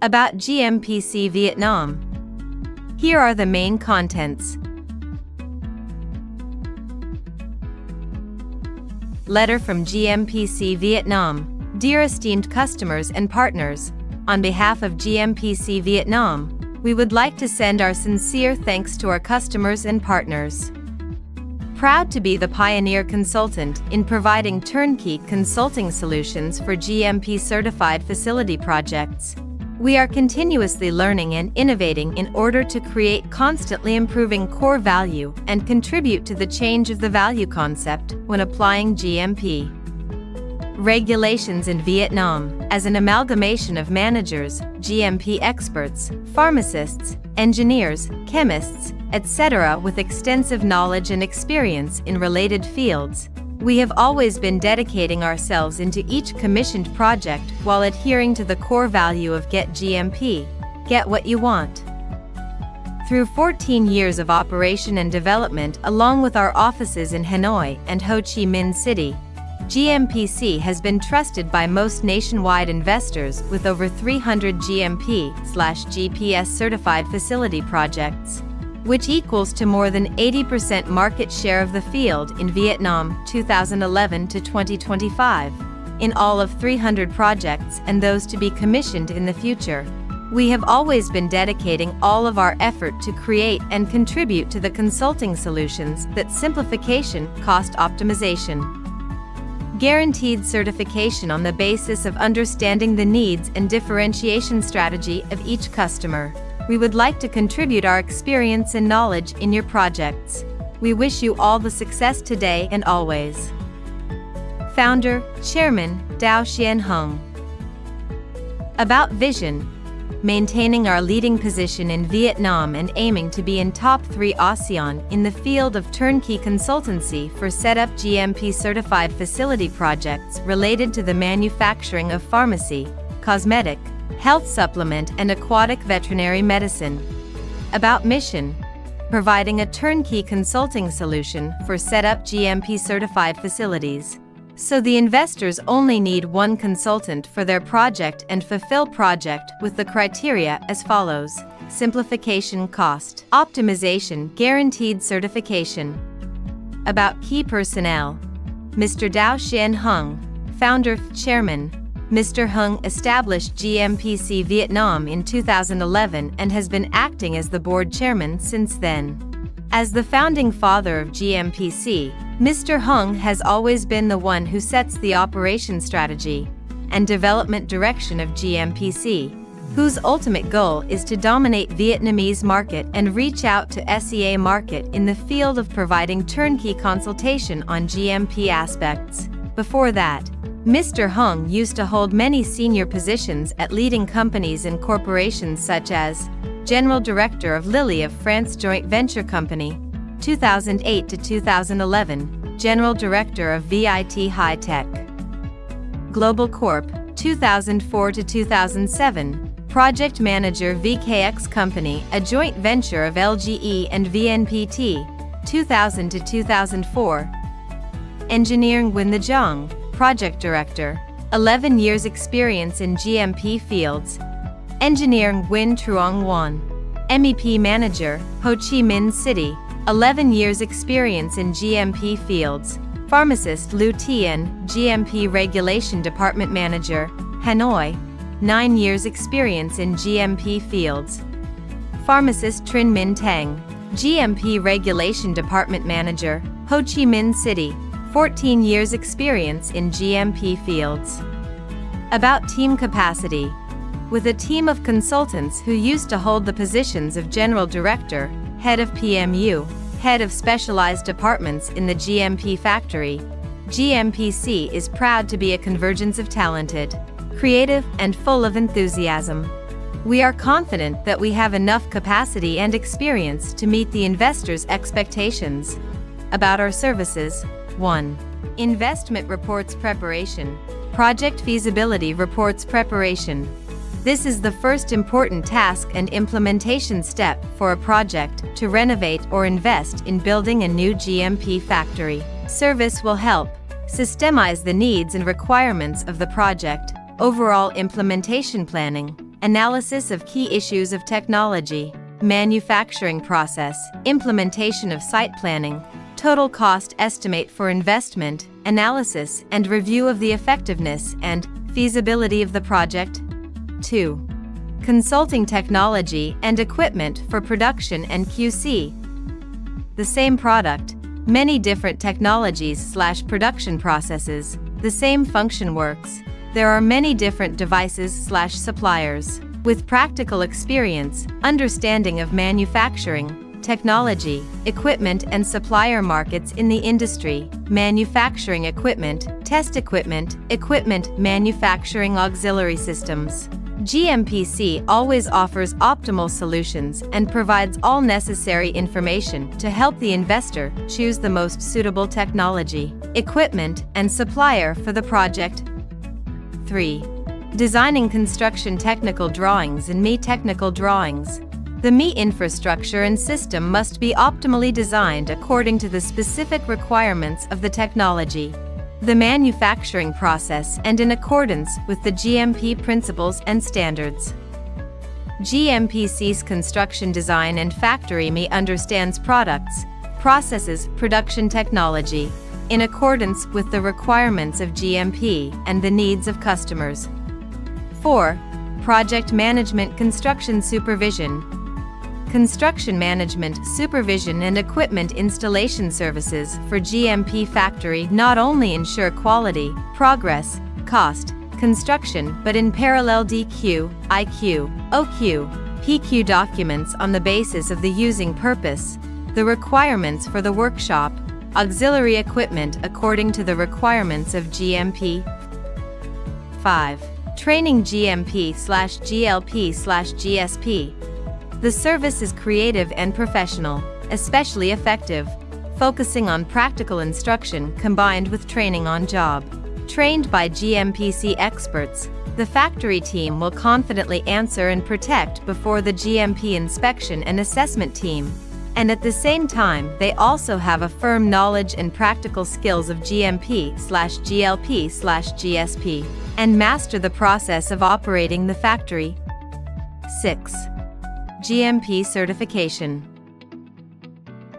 About GMPc Vietnam. Here are the main contents. Letter from GMPc Vietnam. Dear esteemed customers and partners, on behalf of GMPc Vietnam, we would like to send our sincere thanks to our customers and partners. Proud to be the pioneer consultant in providing turnkey consulting solutions for GMP-certified facility projects. We are continuously learning and innovating in order to create constantly improving core value and contribute to the change of the value concept when applying GMP. Regulations in Vietnam, as an amalgamation of managers, GMP experts, pharmacists, engineers, chemists, etc. with extensive knowledge and experience in related fields, we have always been dedicating ourselves into each commissioned project while adhering to the core value of Get GMP, get what you want. Through 14 years of operation and development along with our offices in Hanoi and Ho Chi Minh City, GMPc has been trusted by most nationwide investors with over 300 GMP/GPS certified facility projects, which equals to more than 80% market share of the field in Vietnam 2011 to 2025, in all of 300 projects and those to be commissioned in the future. We have always been dedicating all of our effort to create and contribute to the consulting solutions that simplification, cost optimization, guaranteed certification on the basis of understanding the needs and differentiation strategy of each customer. We would like to contribute our experience and knowledge in your projects. We wish you all the success today and always. Founder, Chairman, Dao Xian Hung. About vision. Maintaining our leading position in Vietnam and aiming to be in top 3 ASEAN in the field of turnkey consultancy for setup GMP-certified facility projects related to the manufacturing of pharmacy, cosmetic, health supplement and aquatic veterinary medicine. About mission. Providing a turnkey consulting solution for setup GMP-certified facilities, so the investors only need one consultant for their project and fulfill project with the criteria as follows: simplification, cost optimization, guaranteed certification. About key personnel. Mr. Dao Xian Hung, founder, chairman. Mr. Hung established GMPc Vietnam in 2011 and has been acting as the board chairman since then. As the founding father of GMPc, Mr. Hung has always been the one who sets the operation strategy and development direction of GMPc, whose ultimate goal is to dominate Vietnamese market and reach out to SEA market in the field of providing turnkey consultation on GMP aspects. Before that, Mr. Hung used to hold many senior positions at leading companies and corporations such as General Director of Lilly of France Joint Venture Company, 2008 to 2011, General Director of VIT High Tech Global Corp, 2004 to 2007, Project Manager VKX Company, a joint venture of LGE and VNPT, 2000 to 2004. Engineering Win the Zhang, Project Director, 11 years experience in GMP fields. Engineering Win Truong Nguyen, MEP Manager, Ho Chi Minh City, 11 years experience in GMP fields. Pharmacist Lu Tien, GMP Regulation Department Manager, Hanoi, 9 years experience in GMP fields. Pharmacist Trinh Minh Tang, GMP Regulation Department Manager, Ho Chi Minh City, 14 years experience in GMP fields. About team capacity. With a team of consultants who used to hold the positions of General Director, Head of PMU, Head of Specialized Departments in the GMP factory, GMPc is proud to be a convergence of talented, creative, and full of enthusiasm. We are confident that we have enough capacity and experience to meet the investors' expectations. About our services. 1. Investment reports preparation. Project feasibility reports preparation. This is the first important task and implementation step for a project to renovate or invest in building a new GMP factory. Service will help systemize the needs and requirements of the project, overall implementation planning, analysis of key issues of technology, manufacturing process, implementation of site planning, total cost estimate for investment, analysis and review of the effectiveness and feasibility of the project. 2. Consulting technology and equipment for production and QC. The same product, many different technologies/production processes, the same function works. There are many different devices/suppliers. With practical experience, understanding of manufacturing, technology, equipment and supplier markets in the industry, manufacturing equipment, test equipment, manufacturing auxiliary systems. GMPc always offers optimal solutions and provides all necessary information to help the investor choose the most suitable technology, equipment, and supplier for the project. 3. Designing construction technical drawings and ME technical drawings. The ME infrastructure and system must be optimally designed according to the specific requirements of the technology, the manufacturing process, and in accordance with the GMP principles and standards. GMPc's construction design and factory ME understands products, processes, production technology, in accordance with the requirements of GMP and the needs of customers. 4. Project management construction supervision. Construction management, supervision and equipment installation services for GMP factory not only ensure quality, progress, cost, construction but in parallel DQ, IQ, OQ, PQ documents on the basis of the using purpose, the requirements for the workshop, auxiliary equipment according to the requirements of GMP. 5. Training GMP/GLP/GSP. The service is creative and professional, especially effective, focusing on practical instruction combined with training on job. Trained by GMPc experts, the factory team will confidently answer and protect before the GMP inspection and assessment team. And at the same time, they also have a firm knowledge and practical skills of GMP/GLP/GSP, and master the process of operating the factory. 6. GMP certification.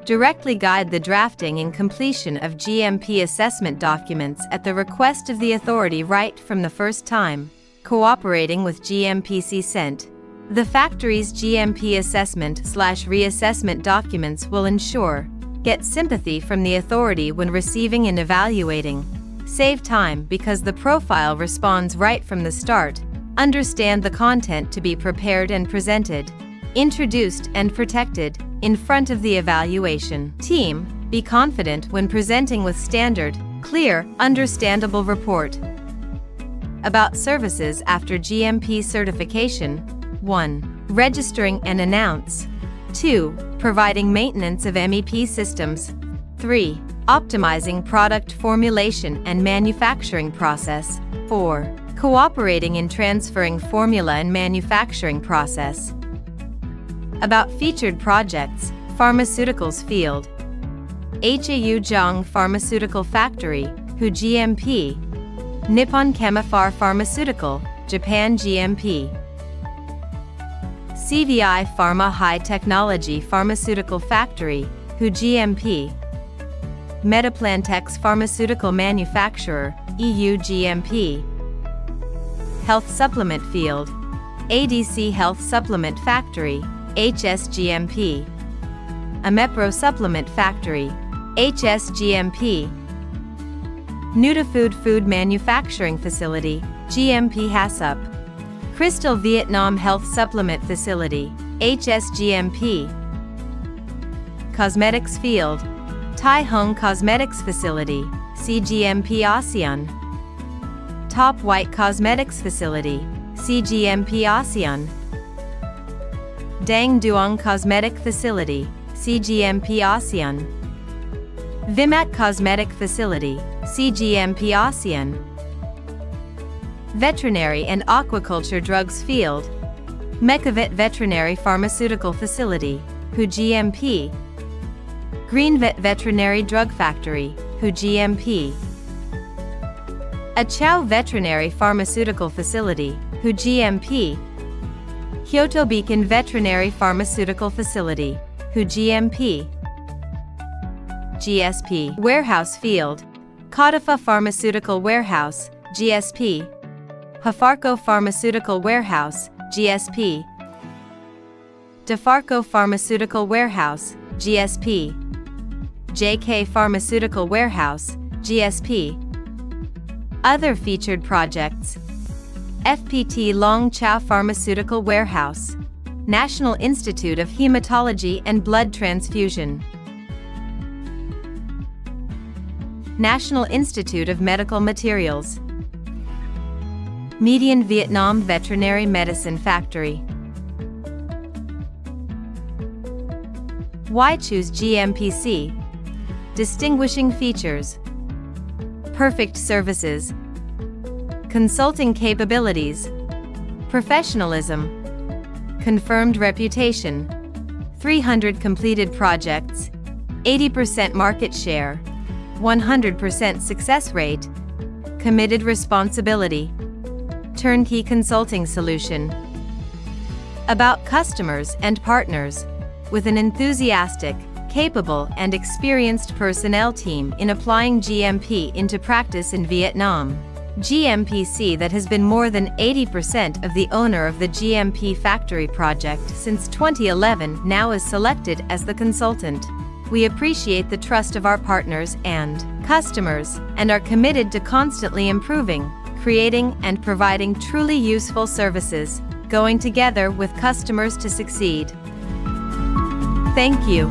Directly guide the drafting and completion of GMP assessment documents at the request of the authority right from the first time, cooperating with GMPc sent. The factory's GMP assessment/reassessment documents will ensure, get sympathy from the authority when receiving and evaluating, save time because the profile responds right from the start, understand the content to be prepared and presented, introduced and protected, in front of the evaluation team, be confident when presenting with standard, clear, understandable report. About services after GMP certification. 1. Registering and announce. 2. Providing maintenance of MEP systems. 3. Optimizing product formulation and manufacturing process. 4. Cooperating in transferring formula and manufacturing process. About featured projects, pharmaceuticals field. Hau Pharmaceutical Factory, Hu GMP. Nippon Chemiphar Pharmaceutical, Japan GMP. CVI Pharma High Technology Pharmaceutical Factory, Hu GMP. Metaplantex Pharmaceutical Manufacturer, EU GMP. Health Supplement Field. ADC Health Supplement Factory, HSGMP. Amepro Supplement Factory, HSGMP. Nutafood Food Manufacturing Facility, GMP HACCP. Crystal Vietnam Health Supplement Facility, HSGMP. Cosmetics Field. Tai Hung Cosmetics Facility, CGMP ASEAN. Top White Cosmetics Facility, CGMP ASEAN. Dang Duong Cosmetic Facility, CGMP ASEAN. Vimat Cosmetic Facility, CGMP ASEAN. Veterinary and Aquaculture Drugs Field. Mecavet Veterinary Pharmaceutical Facility, Hu GMP. Greenvet Veterinary Drug Factory, Hu GMP. A Chow Veterinary Pharmaceutical Facility, Hu GMP. Kyoto Beacon Veterinary Pharmaceutical Facility, Hu GMP. GSP Warehouse Field, Codifa Pharmaceutical Warehouse, GSP. Hafarco Pharmaceutical Warehouse, GSP. DeFarco Pharmaceutical Warehouse, GSP. JK Pharmaceutical Warehouse, GSP. Other featured projects: FPT Long Chow Pharmaceutical Warehouse, National Institute of Hematology and Blood Transfusion, National Institute of Medical Materials, Median Vietnam Veterinary Medicine Factory. Why choose GMPc? Distinguishing features: perfect services, consulting capabilities, professionalism, confirmed reputation, 300 completed projects, 80% market share, 100% success rate, committed responsibility, turnkey consulting solution. About customers and partners, with an enthusiastic, capable and experienced personnel team in applying GMP into practice in Vietnam. GMPc that has been more than 80% of the owner of the GMP factory project since 2011 now is selected as the consultant. We appreciate the trust of our partners and customers and are committed to constantly improving, creating and providing truly useful services, going together with customers to succeed. Thank you.